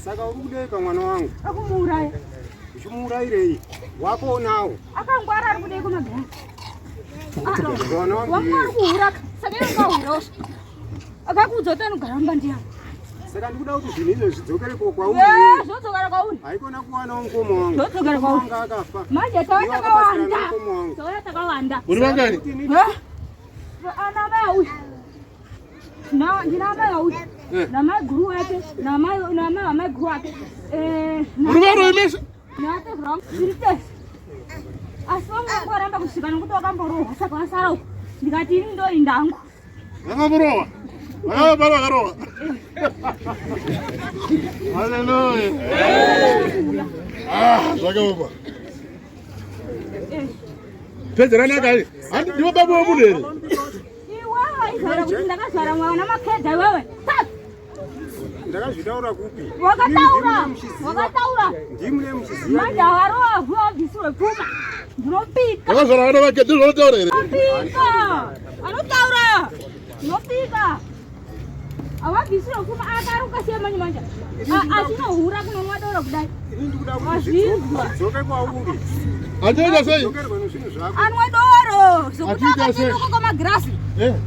Saka urudeka mwana wangu. Akumurai. Ushumuraire wako nao. Akangwara ari kudeko magara. Mwana wangu. Wakura saka ngahuro. Akakudzota nugaramba ndiya. Saka ndikuda kuti zvinhu izvo zvidzokere kwauri. Zvodzokera kwauri. Haikona kuwana mukomo wangu. Zvodzokera kwauri. Akafa. Manje takawanda. Takawanda. Uri vangani? Ana mai. Ndina mai uyu. Na mai guru wake, na mai guru wake. Uruvaro imesha? Na te wrong. Sirite. Asonga kuramba kusvika nokuti wakamborohwa saka wasara uko. Ndikati ini ndo indangu. Wakamborohwa? Vakavabara vakarohwa? Haleluya. Zvakaoma. Pedzerani kai. Handi ndiwo baba wemunhu here? Iwe kuti ndakazvara mwana makedza iwewe. Ndakazvitaura kupi? Wakataura. Ndimune muchiziva. Majaha roavhuwa bvisirwe pfuma. Ndinopika. Wakazvara vana vake ndizvanotaura here? Ndinopika. Anotaura. Ndinopika. Awabvisirwe pfuma akaruka semanyi manja. Achinohura kunomwa doro kudai. Ini ndikuda kuti dzoke kwauri. Andinoita sei? Anwa doro. Zokutanga tindoko kwamagirasi.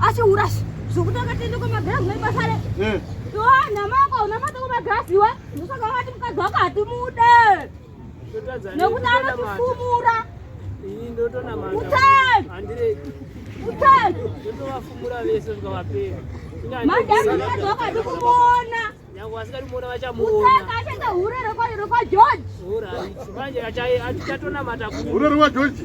Achihura. Zokutanga tindoko kwamagirasi naibasare. Namako unamata kumagirasi iwe. Ndosaka wakati mukadzi wakati mude. Nekuti anotifumura. Ini ndotona manga. Utani. Andireki. Utani. Ndotowafumura vese vikavapera. Manje mukadzi wakati kumuona. Nyangu asikati muona vachamuona. Utaka achenda hure rekwa George. Alright. Manje achatona mata ku. Uri rekwa George?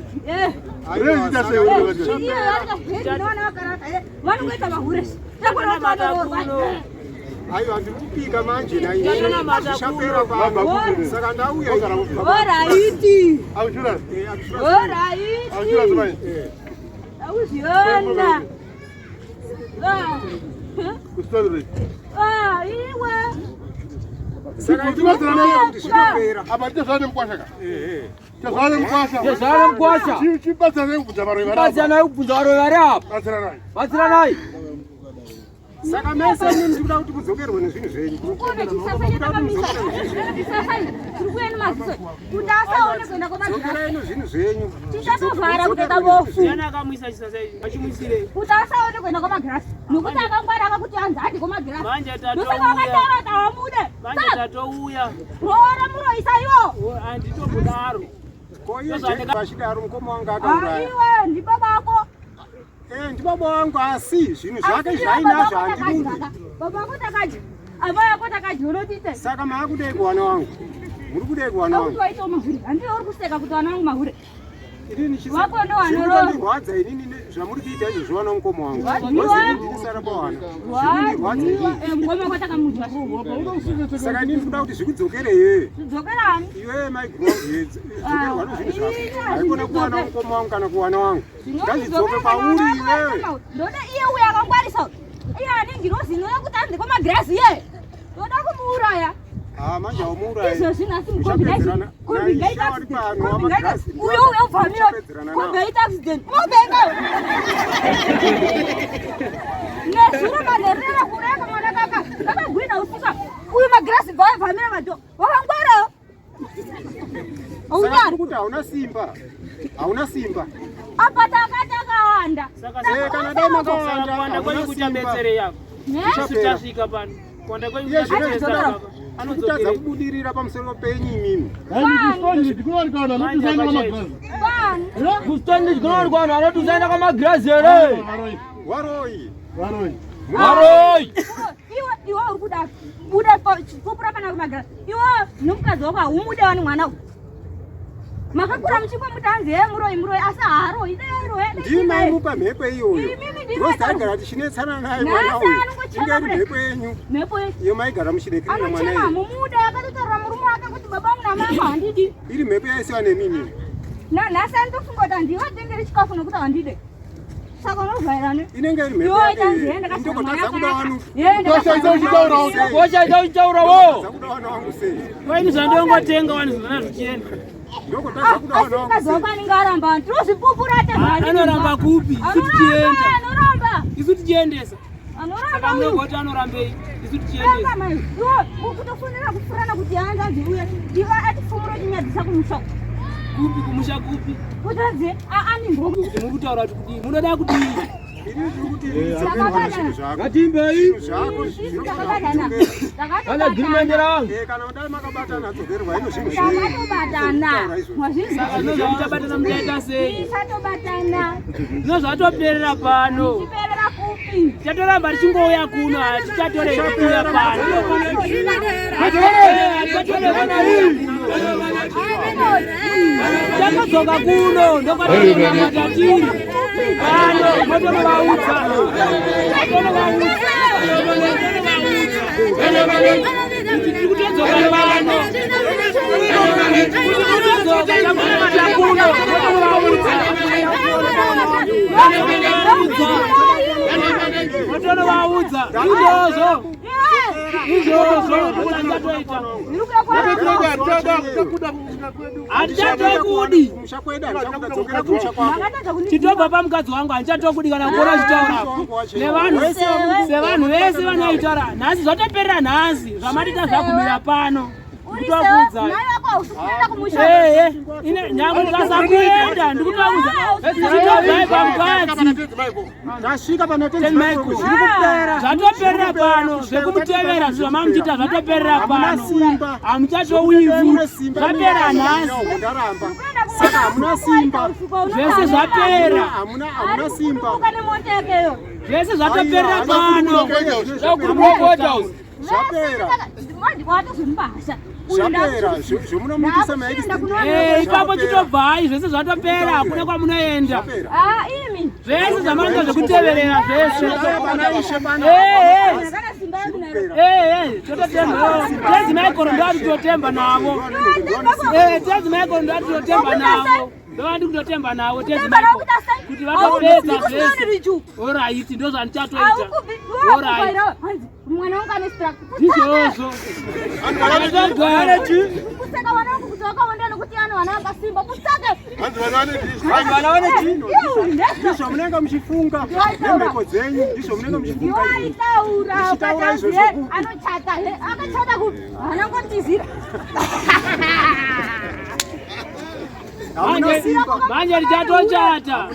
Reita sei uri rekwa George? Iye vanona vakarata. Vanokuita mahure. Achatona mata kuno. Aiwa andikupika manje na ini. Achatona mata kuno. Saka ndauya. Alright. Aushura? Alright. Aushura zvimai? Auziona. Kustori. Iwe. Saka ndinodzana kuti zvinopera. Apa ndezvane mukwasha ka? Ndezvane mukwasha. Ndezvane mukwasha. Chibatsana nekubvunza varoi vari apa. Batsana nekubvunza varoi vari apa. Batsiranai. Batsiranai. Saka mese ini ndikuda kuti mudzokerwe nezvinhu zvenyu. Kune chisasa chatakamisa. Chisasa tiri kuenda maziso. Kuti asaone kuenda kwamagirasi. Dzokerai nezvinhu zvenyu. Tichatovhara kutoda bofu. Ndiani akamwisa chisasa ichi? Achimusirei? Kuti asaone kuenda kwamagirasi. Nokuti akangwara akakuti anzi ati kwamagirasi. Manje Ndosaka wakataura tawamude. Manje tatouya. Roora muroisa iwo. Anditombodaro. Koiye vachidaro mukoma wanga akauraya. Iwe ndi babako. Ndibaba wangu asi zvinhu zvake zvainazvo handimudi. Baba vako takaji. Amai vako takaji unotite. Saka maakudei kuwana wangu. Muri kudei kuwana wangu. Waita mahure. Handiri uri kuseka kuti wana wangu mahure. Inini chisa. Wako ndo wanoro. Zvinondihwadza inini zvamuri kuita izvo zviwana mukoma wangu. Ndisara pawana. Mukoma wako takamudwa. Saka inini kuda kuti zvikudzokerei. Zvidzokerani? Iwe maiguru dzokerwa nezvinhu zvako. Haikona kuwana mukoma wangu kana kuwana wangu. Ngazvidzoke pauri iwewe. Ndoda iye uyo akangwarisa. Iye anenge rozinoya kuti anze kwamagirazi iye. Ndoda kumuuraya. Manje aumuuraya. Izvo zvinasi mukombinaita accident. Uyo uvhamira kombinaita accident. Mubenga. Neshure maderera kureka mwana kaka. Kakagwina usika. Uyu magirazi bva avhamira madho. Wakangwara. Saka kuti hauna simba. Hauna simba. Apa takawanda. Kana dai makawanda kwanda kwenyu kuti abetsere yako. Tasvika pano. Kwanda kwenyu kuti abetsere yako. Anotadza kubudirira pamusoro penyu imimi. Kustoni ndikunowanikwana anotuzaenda kwamagirazi here. Waroi. Iwe uri kuda buda chipupura pana kumagirazi. Iwe nomukadzi wako haumude wani mwana uyu. Makakura muchikwa mutanzi muroi asi haroi ndimaimupa mhepo iyoyo ndozagara tichinetsana naye mwana uyu ingari mhepo yenyu iyo maigara muchirekerera mwana iye mumuda akatotaura murume wake kuti baba vangu namama handidi iri mhepo yaisiwa nemimi nhasi andofunga kuti handivatengeri chikafu nokuti handide saka unovhairani inenge iri mhepo yakeindokotadza kuda wanu Washaita uchitaurawo kuda wana wangu sei waini zvandongotenga wani zvona zvichienda mukadzi wako anenge aramba ndinozvipupura anoramba kupi isu tichienda anoramba isu tichiendesa anoramba mugoti anorambei isu tichiendesa kutofunira kufurana kuti hanzanzi uye iva atifumuro tinyadzisa kumusha kupi kumusha kupi kutadzi animbo kuti muri kutaura kuti kudii munoda kudii ngatimbei ana agreement rangu kana mudai makabatana adzokerwa ino zvinhu zvinotabatana muchaita sei zvatobatana zvino zvatoperera pano chiperera kupi chatoramba tichingouya kuno hatichatorei kuuya pano takadzoka kuno ndokwatoamata tiri pano motonovaudza tiri kutodzoka pano kutodzoka takuamata kuno motonovaudza izvozvo atatoita hatichatakudi chitobva pamukadzi wangu handichatakudi kana kuona chitaurapo sevanhu vese vanoitaura nhasi zvatoperera nhasi zvamatita zvagumira pano ndikutokuudzai nyange ndikasakuenda ndikutokuudza chitobvai pamukadzi zvatoperera pano zvekumutevera zvamamuchita zvatoperera pano hamuchatouyivu zvapera nhasi zvese zvapera zvese zvatoperera pano ipapo chitobvai zvese zvatopera hakuna kwamunoenda zvese zvamange zvekuteverera zvese tezi maikoro ndoatitotemba navo tezi maikoro ndoatitotemba navo ndovandi kutotemba navo tezi maikoro kuti vatopedza zvese oraiti ndo zvandichatoita oraiti mwana wangu anestra izvozvo kusaka vana vangu kuti vakaonda nokuti ano vana vakasimba kusaka vana vane chino ndizvo munenge muchifunga nemhepo dzenyu ndizvo munenge muchifunga waitaura ukataziye anochata akachata ku vana ngotizira manje richatochata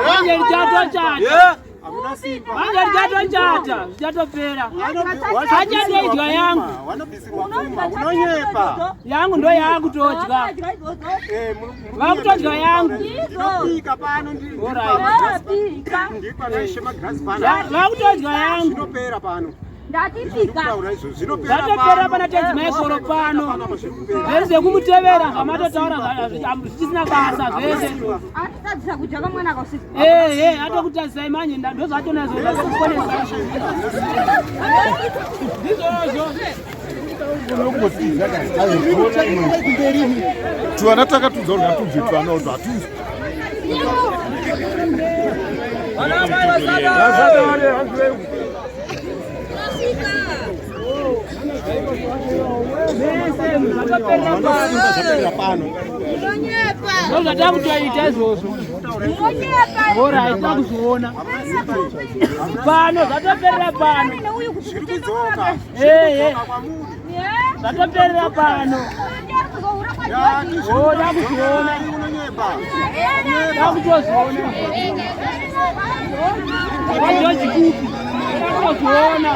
manje richatochata Manja ndichatonjata, ndichatopera. Acha ndoidya yangu. Unonyepa. Yangu ndo yangu todya. Vakutodya yangu. Ndopika pano Pika. ndikwaneshe magrasi pano. Vakutodya yangu. Ndatipika. Zvatopera pana tenzi maikoro pano. Zvese kumutevera zvamatotaura zvisina basa zvese. Atitadzisa kudya kamwana kausiku. Atokutarisai manje ndozvatonazo zvakuponesa. Ndizvozvo. Tuanataka tuzorga tuzitwanozo hatuzi. Ndozvatakutoita izvozvo. Alright, takuzviona. Pano zvatoperera pano. Zvatoperera pano. Takuzviona. Takutozviona. Wajoji kupi. Takutozviona.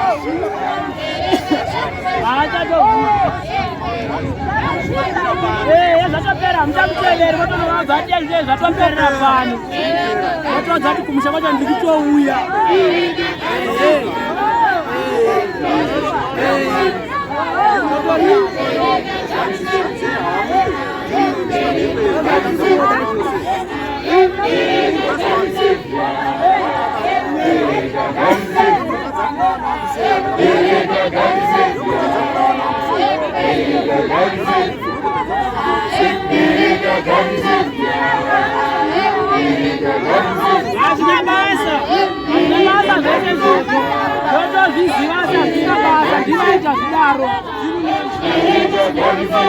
Zvatopera mutakuteveri votonovazatiazve zvatoperera pano. Votovazati kumusha kwacho ndiri kutouya. Hazvina basa zvese izvozvo. Totozviziva sezvina basa, ndivaita zvidaro.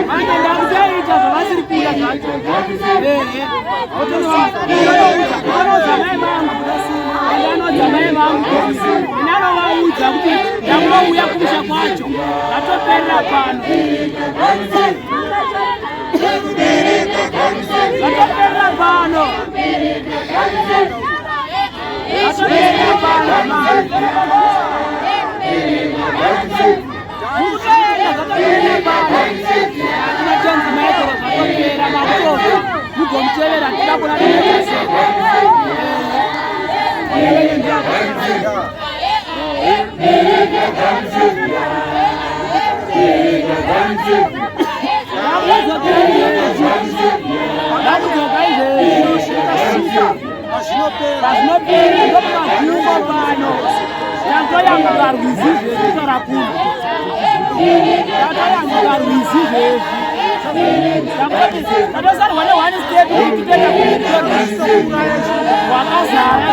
Manje ndakutoita zvavasiri kuda zvacho. Otonodza mai vangu. Ndanodza mai vangu. Ndanovaudza kuti ndakunouya kumusha kwacho. Zvatoperera pano. Zvatoperera pano. Zvatoperera pano. Mukutoenda zvatoperera pano. Tinotenzi maikoro zvatopera makozo. Mugomutevera tidakuna nezvese. Pazvinopera ndopamagumo pano. Ndatoyambuka rwizi zvezvito rakuna. Ndatoyambuka rwizi zvezvi. Ndatosarwa ne1 step kutenda kuitira wakazara.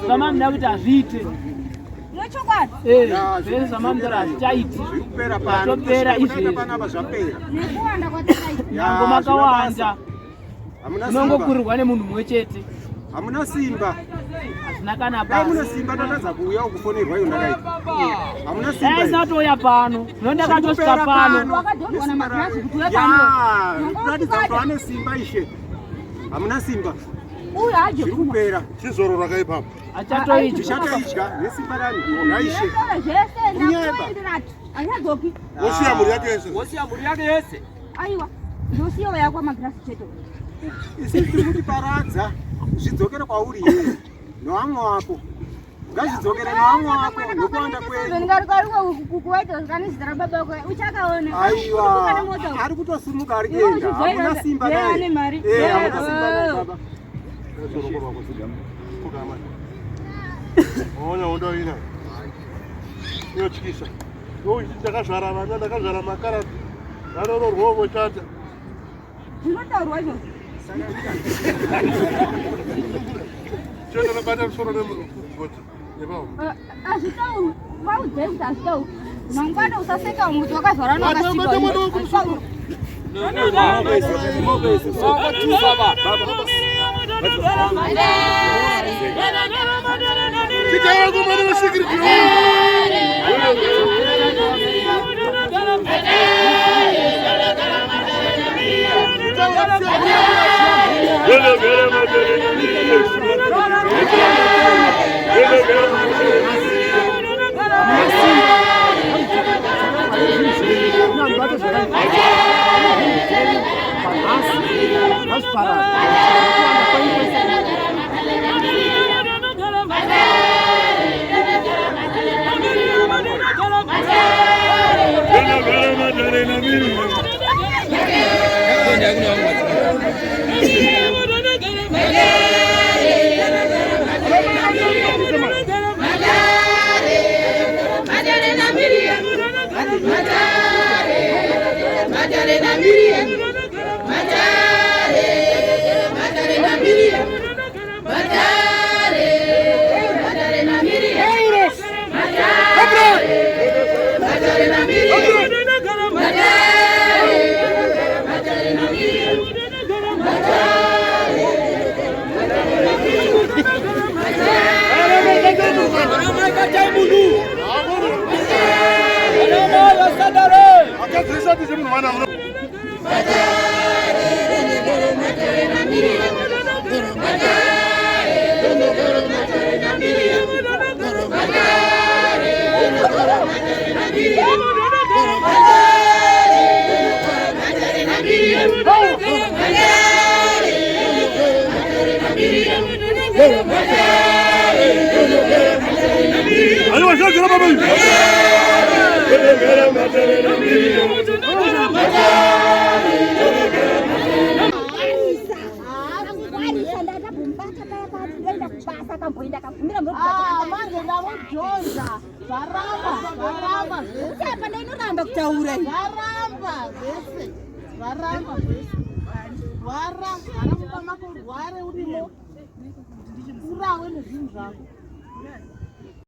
Zvamamda kuti hazviite. Zvese zvamamdara hazvichaiti. Zvatopera izvezvi. Nyango makawanda. Unongokurirwa nemunhu mumwe chete. Hamuna simba. Hazvina kana basa. Hamuna simba ndataza kuuya ukufonerwa iyo ndakaita. Hamuna simba. Isatoya pano. Ndakatosvika pano. Wakadhonwa namagrasi kuti uye pano. Kuratidza kuti ane simba ishe. Hamuna simba. Uyu aje kupera. Chizoro rakaipa. Achatoidya. Chatoidya nesimba rani. Ngaishe. Anyazoki. Wosiya muri yake yese. Wosiya muri yake yese. Aiwa. Ndosiyo yakwa magrasi chete. Isiti kuti paradza. Zvidzokere kwauri iye. Noamwe wako. Ngazvidzokere noamwe wako nokuwanda kwedu. Ndingarikari kukuwaita zvakanizira baba wako. Uchakaona. Aiwa. Ari kutosimuka ari kuenda. Hamuna simba naye. Hamuna simba naye baba. Ona ndo ina. Yo chikisa. Yo ndakazvara vana ndakazvara makarati. Ndarororwa vochata. Ndinotaurwa izvo. Chona nabata soro nemugoti. Yebo. Azvitauri. Kwaudze kuti azvitauri. Mangwana usaseka umuti wakazvara nakasika. No. Baba.